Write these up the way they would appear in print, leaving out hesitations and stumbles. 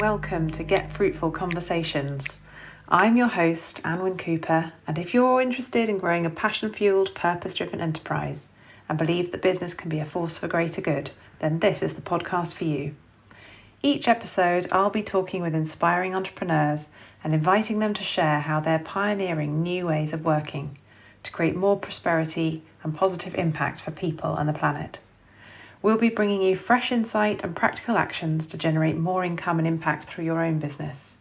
welcome to Get Fruitful Conversations. I'm your host, Anwyn Cooper, and if you're interested in growing a passion-fueled, purpose-driven enterprise and believe that business can be a force for greater good, then this is the podcast for you. Each episode, I'll be talking with inspiring entrepreneurs and inviting them to share how they're pioneering new ways of working to create more prosperity and positive impact for people and the planet. We'll be bringing you fresh insight and practical actions to generate more income and impact through your own business.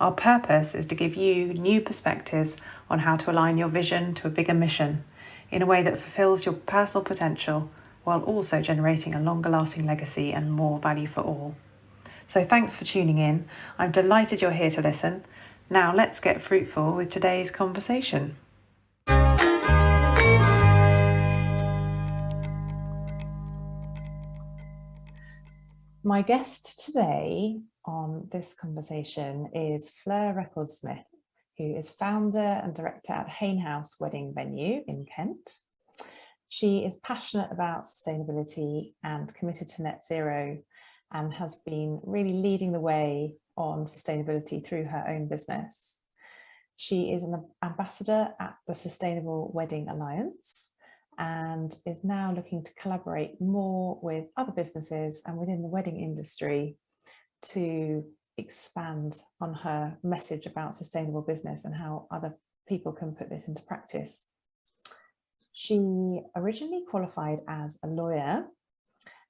Our purpose is to give you new perspectives on how to align your vision to a bigger mission in a way that fulfills your personal potential while also generating a longer lasting legacy and more value for all. So thanks for tuning in. I'm delighted you're here to listen. Now let's get fruitful with today's conversation. My guest today on this conversation is Fleur Record-Smith, who is founder and director at Hayne House wedding venue in Kent. She is passionate about sustainability and committed to net zero and has been really leading the way on sustainability through her own business. She is an ambassador at the Sustainable Wedding Alliance and is now looking to collaborate more with other businesses and within the wedding industry to expand on her message about sustainable business and how other people can put this into practice. She originally qualified as a lawyer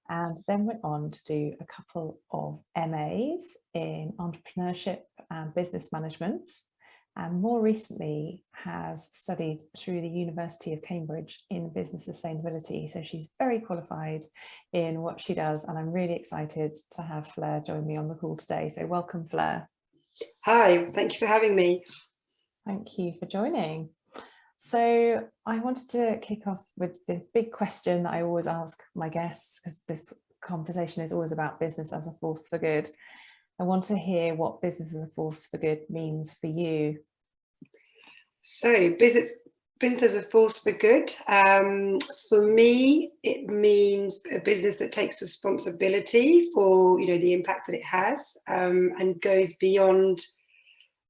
and then went on to do a couple of MAs in entrepreneurship and business management, and more recently has studied through the University of Cambridge in business sustainability. So she's very qualified in what she does, and I'm really excited to have Fleur join me on the call today. So welcome, Fleur. Hi, thank you for having me. Thank you for joining. So I wanted to kick off with the big question that I always ask my guests, because this conversation is always about business as a force for good. I want to hear what business as a force for good means for you. So business as a force for good. For me, it means a business that takes responsibility for the impact that it has, and goes beyond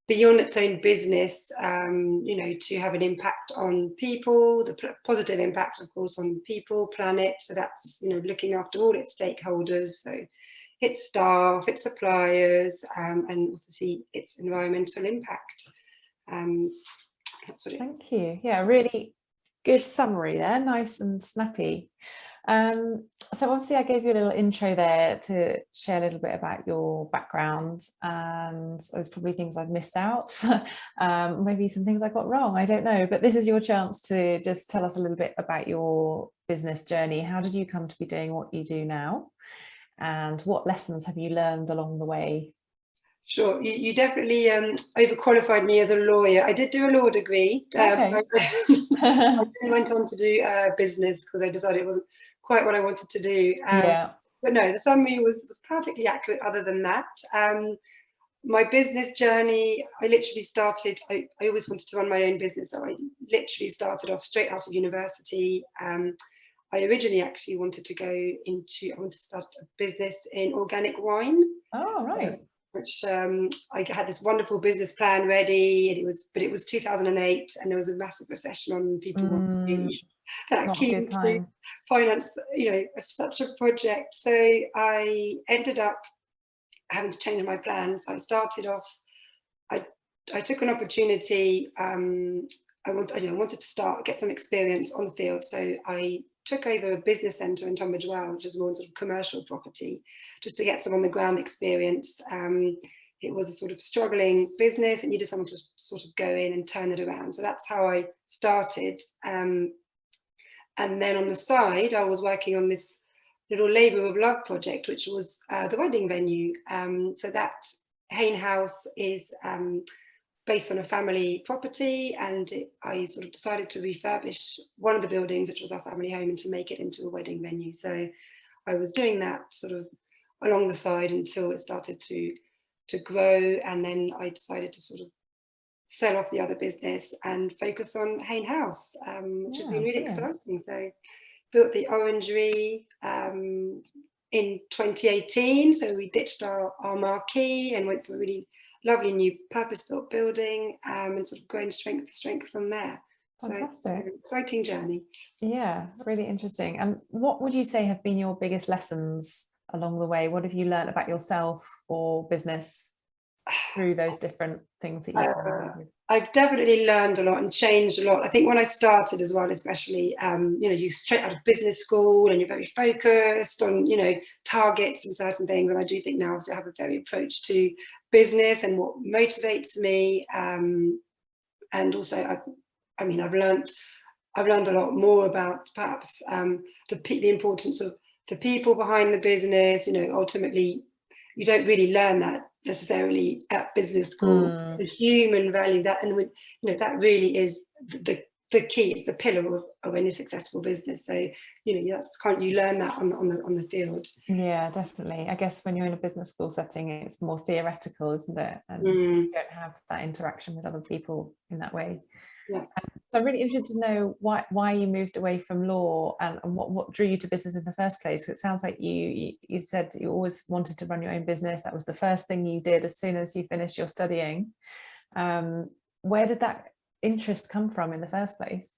its own business, to have an impact on people, the positive impact, of course, on people, planet. So that's looking after all its stakeholders. So its staff, its suppliers, and obviously its environmental impact. That's what it. Thank you. Yeah, really good summary there, nice and snappy. So obviously I gave you a little intro there to share a little bit about your background, and there's probably things I've missed out, maybe some things I got wrong, I don't know, but this is your chance to just tell us a little bit about your business journey. How did you come to be doing what you do now? And what lessons have you learned along the way? Sure, you definitely overqualified me as a lawyer. I did do a law degree. Okay. I then went on to do business because I decided it wasn't quite what I wanted to do. But no, the summary was perfectly accurate other than that. My business journey, I literally started, I always wanted to run my own business. So I literally started off straight out of university. I originally actually wanted to start a business in organic wine. Oh, right. Which I had this wonderful business plan ready, and it was 2008, and there was a massive recession on. People weren't really that keen to finance, such a project. So I ended up having to change my plans. I started off. I took an opportunity. I wanted to get some experience on the field, so I took over a business centre in Tunbridge Wells, which is more sort of commercial property, just to get some on the ground experience. It was a sort of struggling business and needed someone to sort of go in and turn it around. So that's how I started. And then on the side, I was working on this little labour of love project, which was the wedding venue. So that Hayne House is based on a family property, and I sort of decided to refurbish one of the buildings, which was our family home, and to make it into a wedding venue. So I was doing that sort of along the side until it started to grow, and then I decided to sort of sell off the other business and focus on Hayne House, which has been really exciting. So built the orangery in 2018. So we ditched our marquee and went for a really lovely new purpose-built building, and sort of grown strength to strength from there. Fantastic. So an exciting journey. Yeah, really interesting. And what would you say have been your biggest lessons along the way? What have you learned about yourself or business through those different things that you've done? I've definitely learned a lot and changed a lot. I think when I started as well, especially, you know, you're straight out of business school and you're very focused on, you know, targets and certain things. And I do think now I have a very approach to business and what motivates me. And also, I've learned a lot more about perhaps the importance of the people behind the business. You know, ultimately, you don't really learn that necessarily at business school. The human value, that, and you know, that really is the key. It's the pillar of any successful business. So, you know, you learn that on the field. Yeah, definitely. I guess when you're in a business school setting, it's more theoretical, isn't it? And you don't have that interaction with other people in that way. Yeah. So I'm really interested to know why you moved away from law, and what drew you to business in the first place. It sounds like you said you always wanted to run your own business. That was the first thing you did as soon as you finished your studying. Where did that interest come from in the first place?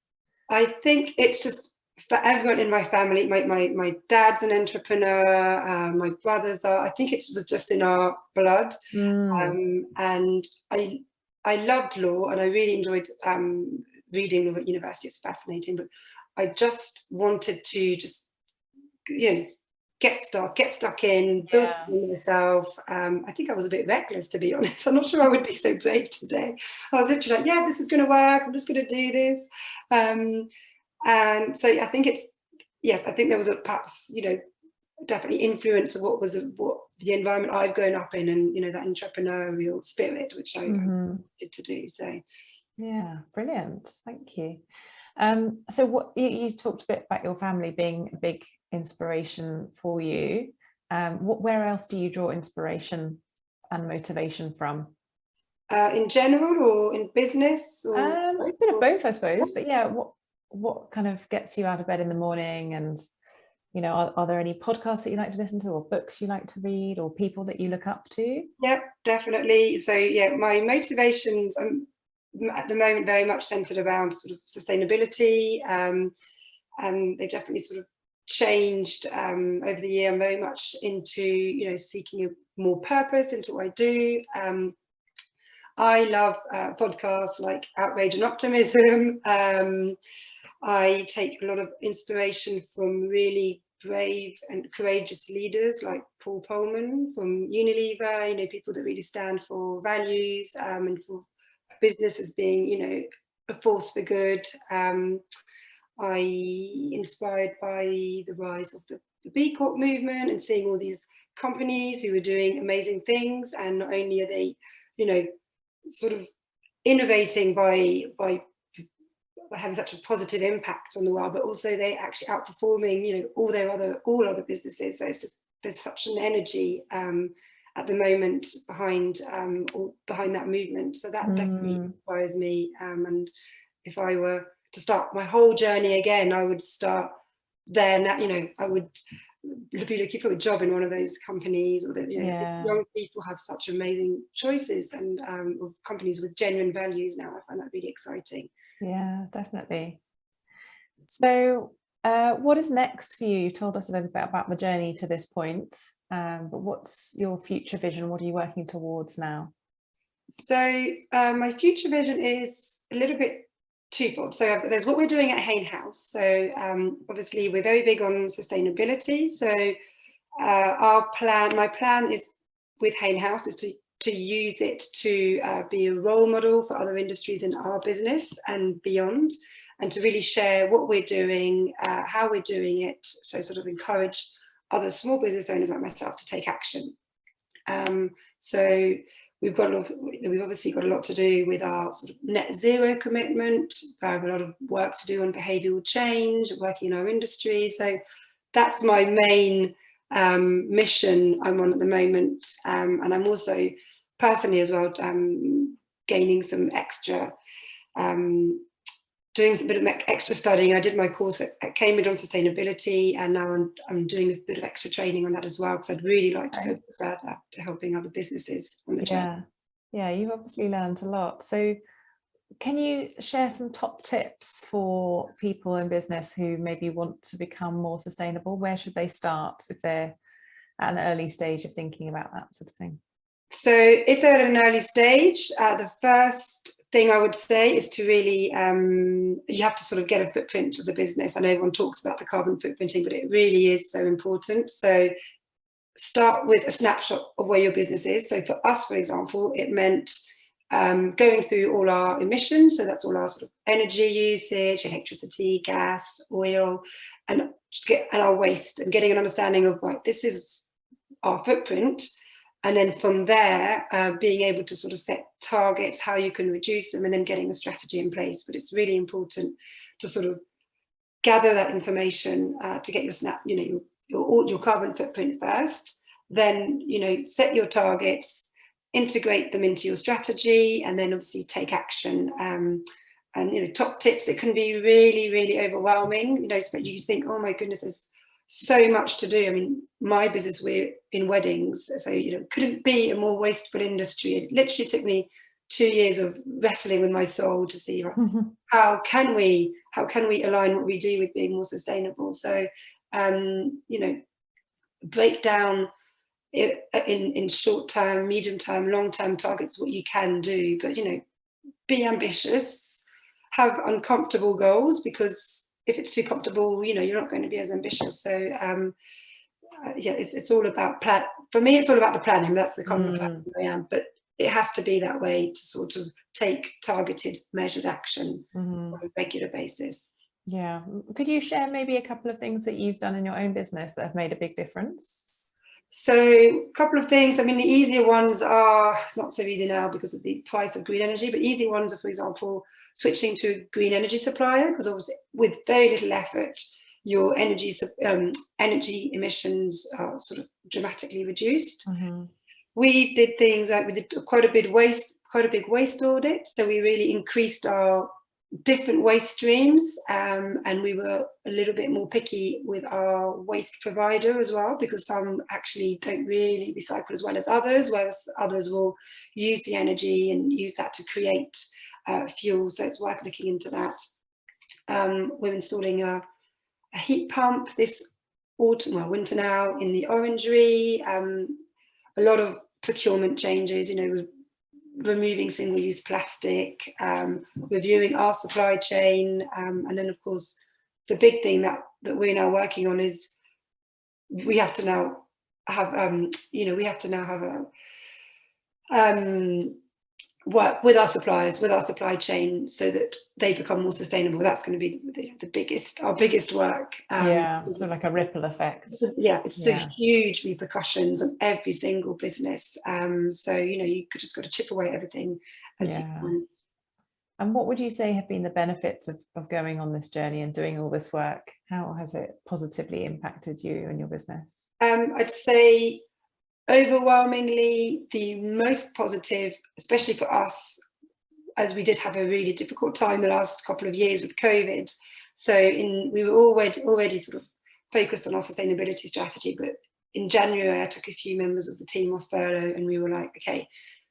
I think it's just for everyone in my family. My dad's an entrepreneur. My brothers are. I think it was just in our blood. And I loved law, and I really enjoyed reading law at university. It's fascinating, but I just wanted to you know, get stuck in, build something myself. I think I was a bit reckless, to be honest. I'm not sure I would be so brave today. I was literally like, yeah, this is going to work. I'm just going to do this. And so I think I think there was perhaps, you know, definitely influence of what the environment I've grown up in, and, you know, that entrepreneurial spirit, which I wanted to do. So yeah, brilliant, thank you. So what you talked a bit about your family being a big inspiration for you. Where else do you draw inspiration and motivation from? In general, or in business, or a bit of both, I suppose. But yeah, what kind of gets you out of bed in the morning? And, you know, are there any podcasts that you like to listen to, or books you like to read, or people that you look up to? Yeah, definitely. So yeah, my motivations at the moment very much centered around sort of sustainability, and they've definitely sort of changed over the year. I'm very much into, you know, seeking more purpose into what I do. I love podcasts like Outrage and Optimism. I take a lot of inspiration from really brave and courageous leaders like Paul Polman from Unilever, you know, people that really stand for values, and for business as being, you know, a force for good. I inspired by the rise of the B Corp movement and seeing all these companies who are doing amazing things, and not only are they, you know, sort of innovating by having such a positive impact on the world, but also they actually outperforming, you know, all other businesses. So it's just, there's such an energy at the moment behind that movement. So that definitely inspires me. And if I were to start my whole journey again, I would start there. Now, you know, I would be looking for a job in one of those companies, or that, you know, young people have such amazing choices, and of companies with genuine values now. I find that really exciting. Yeah, definitely. So what is next for you? You told us a little bit about the journey to this point, but what's your future vision? What are you working towards now? So my future vision is a little bit twofold. So there's what we're doing at Hayne House. So obviously we're very big on sustainability. So my plan is with Hayne House is to use it to be a role model for other industries in our business and beyond, and to really share what we're doing, how we're doing it. So sort of encourage other small business owners like myself to take action. So we've obviously got a lot to do with our sort of net zero commitment. I have a lot of work to do on behavioural change, working in our industry. So that's my main mission I'm on at the moment. And I'm also personally as well gaining some extra doing a bit of extra studying. I did my course at Cambridge on sustainability, and now I'm doing a bit of extra training on that as well, because I'd really like to go further to helping other businesses on the journey. Yeah, you've obviously learned a lot. So can you share some top tips for people in business who maybe want to become more sustainable? Where should they start if they're at an early stage of thinking about that sort of thing? So if they're at an early stage, the first thing I would say is to really, you have to sort of get a footprint of the business. I know everyone talks about the carbon footprinting, but it really is so important. So start with a snapshot of where your business is. So for us, for example, it meant going through all our emissions. So that's all our sort of energy usage, electricity, gas, oil, and our waste, and getting an understanding of, right, this is our footprint. And then from there, being able to sort of set targets, how you can reduce them, and then getting a strategy in place. But it's really important to sort of gather that information to get your carbon footprint first. Then, set your targets, integrate them into your strategy, and then obviously take action. And top tips, it can be really, really overwhelming. But you think, oh my goodness, there's so much to do. I mean, my business, we're in weddings, so couldn't be a more wasteful industry. It literally took me 2 years of wrestling with my soul to see how can we align what we do with being more sustainable. So break down in short term, medium term, long term targets what you can do, but be ambitious, have uncomfortable goals, because if it's too comfortable, you're not going to be as ambitious. So it's all about plan. For me, it's all about the planning. That's the kind of plan I am. But it has to be that way to sort of take targeted, measured action on a regular basis. Yeah. Could you share maybe a couple of things that you've done in your own business that have made a big difference? So a couple of things. I mean, the easier ones are, it's not so easy now because of the price of green energy, but easy ones are, for example, switching to a green energy supplier, because obviously with very little effort, your energy emissions are sort of dramatically reduced. We did things like we did quite a big waste audit. So we really increased our different waste streams, and we were a little bit more picky with our waste provider as well, because some actually don't really recycle as well as others, whereas others will use the energy and use that to create fuel. So it's worth looking into that. We're installing a heat pump this winter now in the orangery. A lot of procurement changes, removing single-use plastic, reviewing our supply chain, and then of course the big thing that we're now working on is we have to now have work with our suppliers, with our supply chain, so that they become more sustainable. That's going to be our biggest work. So like a ripple effect. It's the huge repercussions on every single business. So you just got to chip away at everything as you can. And what would you say have been the benefits of going on this journey and doing all this work? How has it positively impacted you and your business? I'd say overwhelmingly the most positive, especially for us, as we did have a really difficult time the last couple of years with COVID. So we were already sort of focused on our sustainability strategy, but in January I took a few members of the team off furlough, and we were like, okay,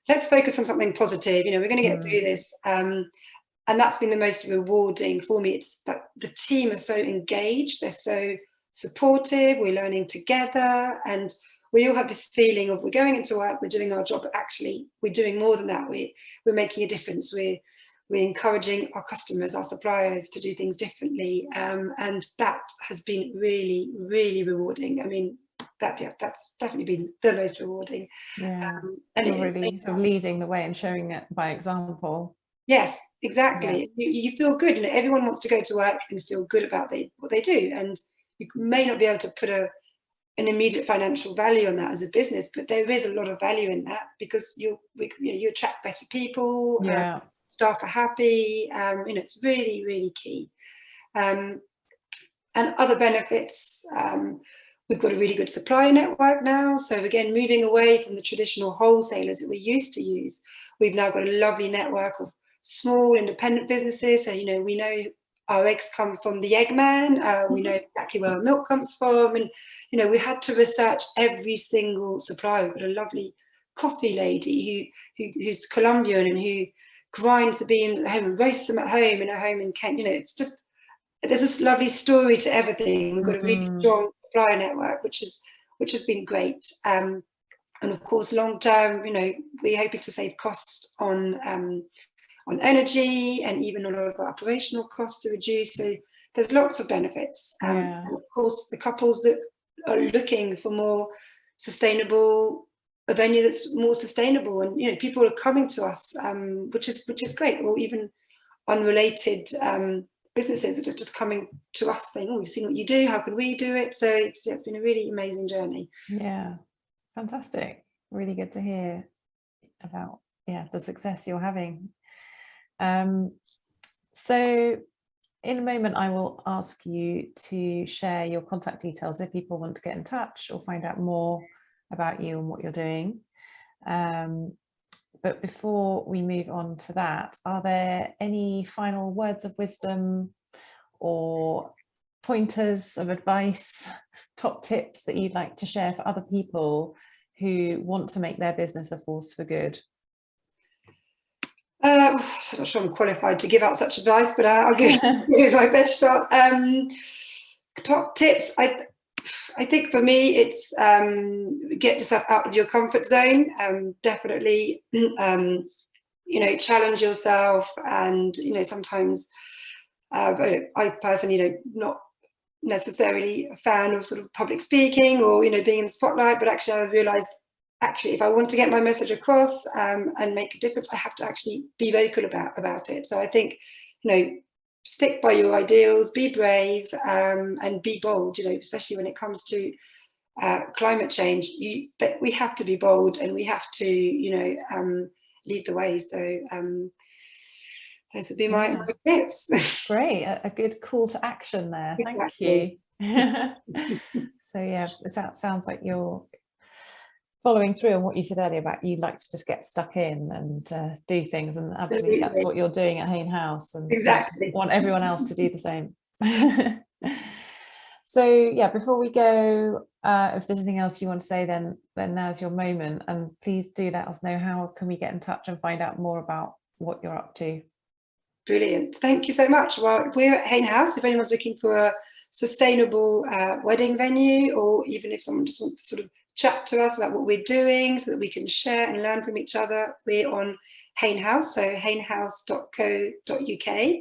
let's focus on something positive. We're going to get through this. And that's been the most rewarding for me. It's that the team are so engaged, they're so supportive, we're learning together, and we all have this feeling of we're going into work, we're doing our job, but actually we're doing more than that. We're making a difference. We're encouraging our customers, our suppliers to do things differently. And that has been really, really rewarding. I mean, that's definitely been the most rewarding. And you're really sort of leading the way and showing it by example. Yes, exactly. You feel good. Everyone wants to go to work and feel good about what they do. And you may not be able to put an immediate financial value on that as a business, but there is a lot of value in that, because you attract better people. Staff are happy. It's really, really key. And other benefits, we've got a really good supplier network now. So again, moving away from the traditional wholesalers that we used to use, we've now got a lovely network of small independent businesses. So, you know, we know our eggs come from the eggman. We know exactly where our milk comes from. And, you know, we had to research every single supplier. We've got a lovely coffee lady who's Colombian and who grinds the beans at home and roasts them at home in a home in Kent. You know, it's just, there's this lovely story to everything. We've got a really strong supplier network, which has been great. And of course, long term, you know, we're hoping to save costs on energy, and even a lot of our operational costs are reduced. So there's lots of benefits. And of course, the couples that are looking for more sustainable, a venue that's more sustainable, and you know, people are coming to us, which is great, or even unrelated businesses that are just coming to us saying, "Oh, we've seen what you do. How can we do it?" So it's been a really amazing journey. Yeah, fantastic. Really good to hear about the success you're having. So in a moment, I will ask you to share your contact details if people want to get in touch or find out more about you and what you're doing. But before we move on to that, are there any final words of wisdom or pointers of advice, top tips that you'd like to share for other people who want to make their business a force for good? I'm not sure I'm qualified to give out such advice, but I'll give you my best shot. Top tips. I think for me, it's get yourself out of your comfort zone. Definitely, you know, challenge yourself. And, you know, sometimes I personally, you know, not necessarily a fan of sort of public speaking or, you know, being in the spotlight, but actually I realized, if I want to get my message across and make a difference, I have to actually be vocal about it. So I think, you know, stick by your ideals, be brave, and be bold, you know, especially when it comes to climate change. We have to be bold, and we have to, you know, lead the way. So those would be my tips. Great, a good call to action there. Exactly. Thank you. So yeah, that sounds like you're following through on what you said earlier about you'd like to just get stuck in and do things, and absolutely that's what you're doing at Hayne House, and want everyone else to do the same. So yeah, before we go, if there's anything else you want to say, then now's your moment, and please do let us know how can we get in touch and find out more about what you're up to. Brilliant, thank you so much. Well, we're at Hayne House. If anyone's looking for a sustainable wedding venue, or even if someone just wants to sort of chat to us about what we're doing so that we can share and learn from each other, we're on Hayne House, so haynehouse.co.uk.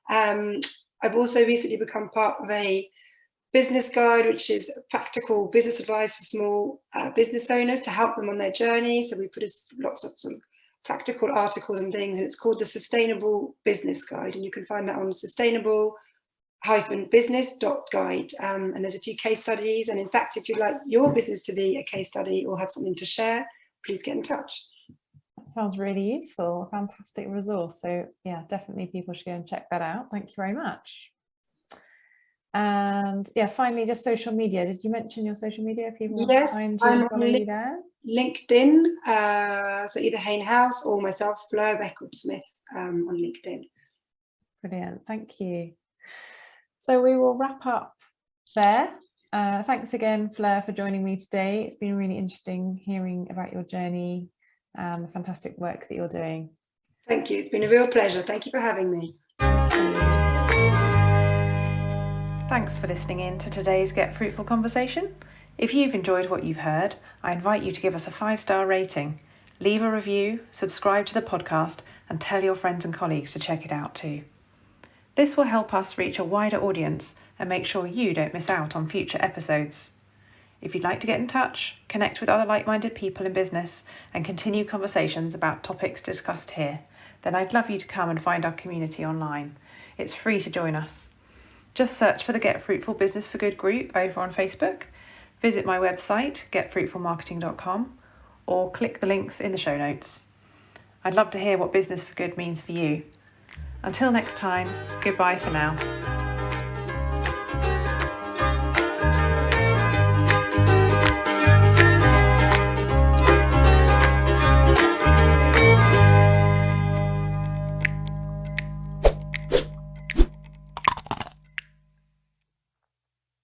I've also recently become part of a business guide, which is practical business advice for small business owners to help them on their journey. So we put lots of sort of practical articles and things, and it's called the Sustainable Business Guide, and you can find that on sustainable-business.guide. And there's a few case studies, and in fact, if you'd like your business to be a case study or have something to share, please get in touch. That sounds really useful, a fantastic resource. So yeah, definitely people should go and check that out. Thank you very much. And yeah, finally, just social media. Did you mention your social media? If people want to find you and follow you there? LinkedIn, so either Hayne House or myself, Fleur Record-Smith, on LinkedIn. Brilliant, thank you. So we will wrap up there. Thanks again, Fleur, for joining me today. It's been really interesting hearing about your journey and the fantastic work that you're doing. Thank you, it's been a real pleasure. Thank you for having me. Thanks for listening in to today's Get Fruitful conversation. If you've enjoyed what you've heard, I invite you to give us a 5-star rating, leave a review, subscribe to the podcast, and tell your friends and colleagues to check it out too. This will help us reach a wider audience and make sure you don't miss out on future episodes. If you'd like to get in touch, connect with other like-minded people in business, and continue conversations about topics discussed here, then I'd love you to come and find our community online. It's free to join us. Just search for the Get Fruitful Business for Good group over on Facebook, visit my website, getfruitfulmarketing.com, or click the links in the show notes. I'd love to hear what Business for Good means for you. Until next time, goodbye for now.